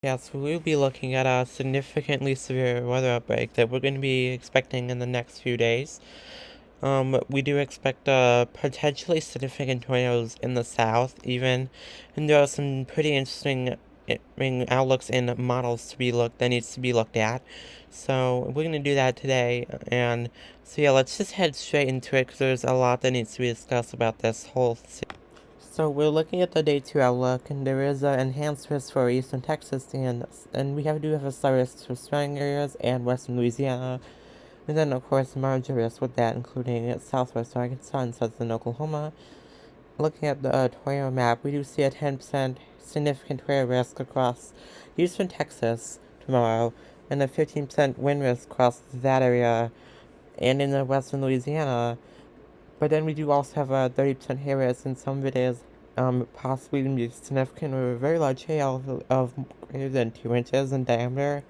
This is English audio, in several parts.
Yeah, so we'll be looking at a significantly severe weather outbreak that we're going to be expecting in the next few days. We do expect potentially significant tornadoes in the south, even, and there are some pretty interesting outlooks and models that needs to be looked at. So we're going to do that today, and so yeah, let's just head straight into it because there's a lot that needs to be discussed about this whole. So we're looking at the day 2 outlook, and there is an enhanced risk for eastern Texas, and we do have a slight risk for surrounding areas and western Louisiana, and then of course margin risk with that, including southwest Arkansas and southern Oklahoma. Looking at the tornado map, we do see a 10% significant tornado risk across eastern Texas tomorrow, and a 15% wind risk across that area, and in the western Louisiana. But then we do also have a 30% hail risk in some videos, possibly going to be significant or a very large hail of greater than 2 inches in diameter.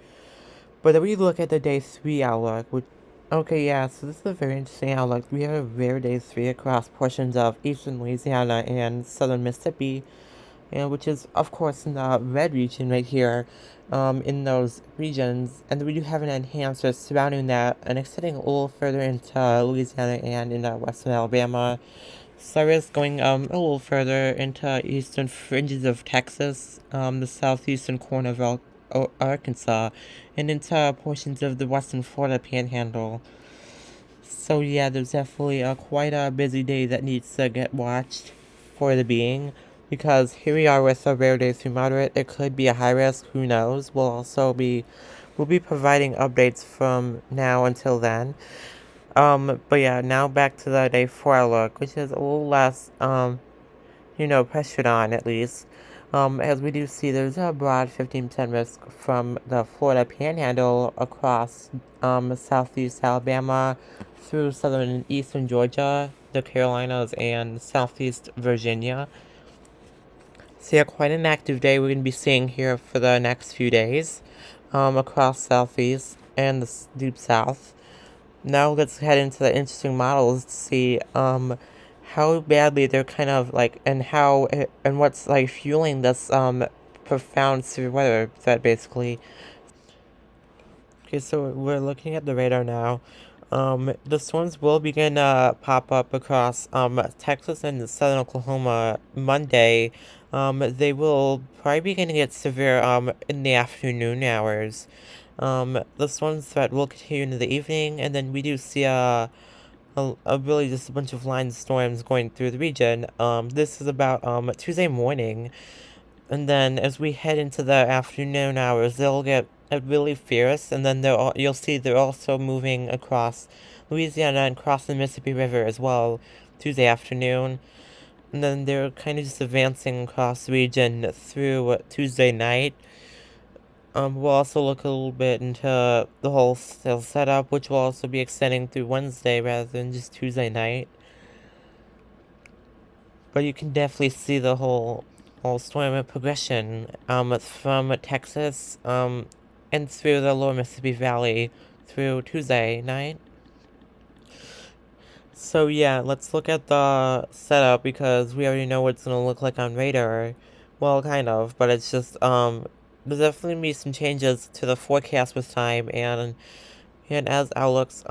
But then we look at the day 3 outlook, okay, yeah, so this is a very interesting outlook. We have a rare day 3 across portions of eastern Louisiana and southern Mississippi, and which is, of course, in the red region right here, in those regions. And we do have an enhancer surrounding that and extending a little further into Louisiana and into western Alabama. Cyrus going a little further into eastern fringes of Texas, the southeastern corner of Arkansas, and into portions of the western Florida panhandle. So yeah, there's definitely quite a busy day that needs to get watched for the being, because here we are with a rare day through moderate. It could be a high risk, who knows. We'll be providing updates from now until then. But yeah, now back to the day 4 outlook, which is a little less, pressured on at least. As we do see, there's a broad 15% risk from the Florida Panhandle across, southeast Alabama through southern and eastern Georgia, the Carolinas, and southeast Virginia. So yeah, quite an active day we're going to be seeing here for the next few days, across southeast and the deep south. Now let's head into the interesting models to see how badly they're kind of like, and what's like fueling this profound severe weather threat basically. Okay, so we're looking at the radar now. The storms will begin to pop up across Texas and southern Oklahoma Monday. They will probably begin to get severe in the afternoon hours. The storm threat will continue into the evening, and then we do see really just a bunch of line storms going through the region. This is about Tuesday morning, and then as we head into the afternoon hours, they'll get really fierce, and then you'll see they're also moving across Louisiana and across the Mississippi River as well Tuesday afternoon. And then they're kind of just advancing across the region through Tuesday night. We'll also look a little bit into the whole setup, which will also be extending through Wednesday rather than just Tuesday night. But you can definitely see the whole storm progression from Texas and through the lower Mississippi Valley through Tuesday night. So yeah, let's look at the setup because we already know what it's gonna look like on radar. Well, kind of, but it's just there's definitely gonna be some changes to the forecast with time, and as outlooks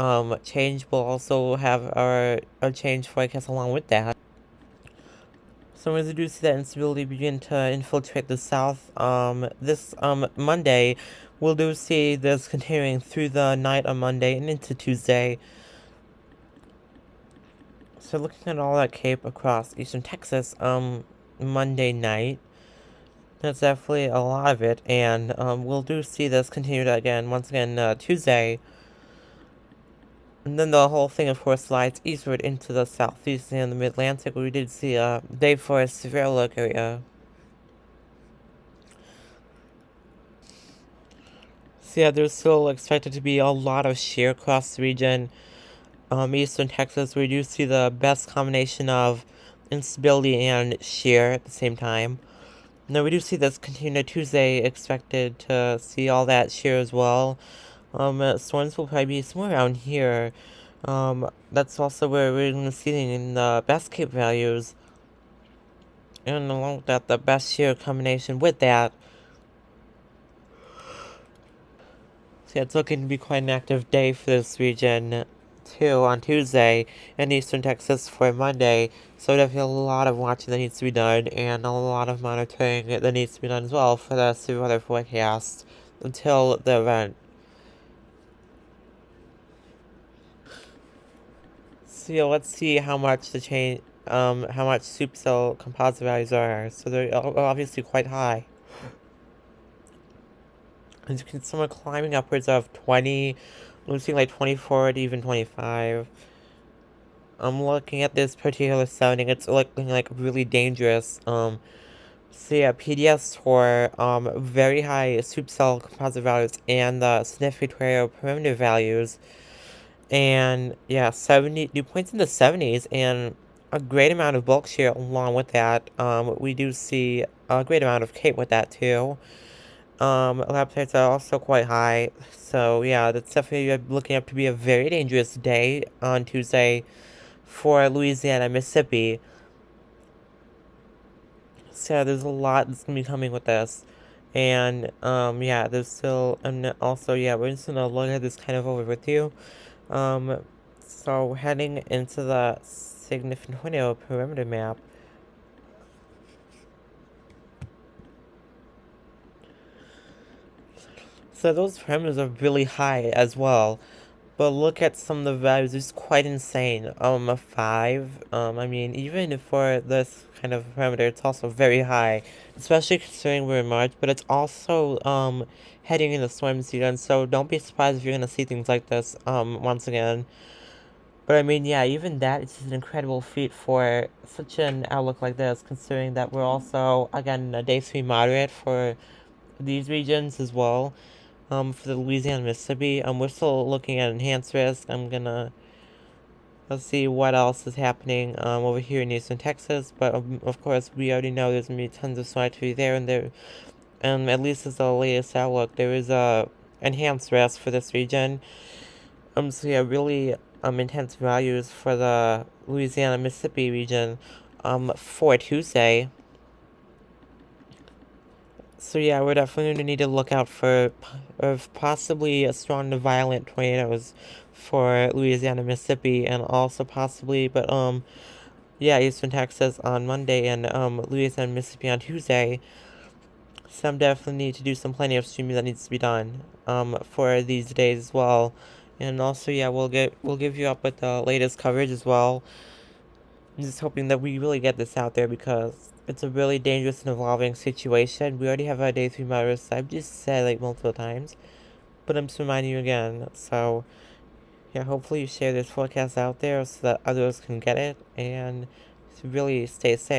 change, we'll also have our change forecast along with that. So as we do see that instability begin to infiltrate the south, this Monday, we'll do see this continuing through the night on Monday and into Tuesday. So looking at all that cape across eastern Texas, Monday night, that's definitely a lot of it, and we'll do see this continued again, once again, Tuesday. And then the whole thing, of course, slides eastward into the southeast and the mid-Atlantic, where we did see a day for a severe look area. So yeah, there's still expected to be a lot of shear across the region. Eastern Texas, we do see the best combination of instability and shear at the same time. Now we do see this continue Tuesday, expected to see all that shear as well. Storms will probably be somewhere around here. That's also where we're going to see in the best cape values. And along with that, the best shear combination with that So yeah, it's looking to be quite an active day for this region too on Tuesday in Eastern Texas for Monday. So definitely a lot of watching that needs to be done and a lot of monitoring that needs to be done as well for the severe weather forecast until the event. So yeah, let's see how much the change, how much soup cell composite values are. So they're obviously quite high. As you can see, someone climbing upwards of 20, losing like 24 to even 25. I'm looking at this particular sounding, it's looking like really dangerous. So yeah, PDS for very high soup cell composite values and the significant perimeter values. And yeah, 70 dew points in the 70s and a great amount of bulk shear along with that. We do see a great amount of cape with that too. Lab rates are also quite high. So yeah, that's definitely looking up to be a very dangerous day on Tuesday for Louisiana, Mississippi. So there's a lot that's gonna be coming with this. And yeah, there's still and also yeah, we're just gonna look at this kind of over with you. So heading into the significant tornado perimeter map. So those parameters are really high as well. But look at some of the values, it's quite insane. A 5, I mean, even for this kind of parameter, it's also very high. Especially considering we're in March, but it's also, heading into storm season, so don't be surprised if you're gonna see things like this, once again. But I mean, yeah, even that is an incredible feat for such an outlook like this, considering that we're also, again, a day 3 moderate for these regions as well. For the Louisiana, Mississippi, we're still looking at enhanced risk. Let's see what else is happening, over here in Eastern Texas, but, of course, we already know there's gonna be tons of snow activity there, and at least as the latest outlook, there is a enhanced risk for this region. So yeah, really, intense values for the Louisiana, Mississippi region, for Tuesday. So yeah, we're definitely gonna need to look out for possibly a strong to violent tornadoes for Louisiana, Mississippi, and also possibly, but yeah, Eastern Texas on Monday and Louisiana, Mississippi on Tuesday. Some definitely need to do some planning of streaming that needs to be done for these days as well. And also, yeah, we'll give you up with the latest coverage as well. I'm just hoping that we really get this out there because it's a really dangerous and evolving situation. We already have our day 3 virus. I've just said like multiple times, but I'm just reminding you again. So yeah, hopefully you share this forecast out there so that others can get it and really stay safe.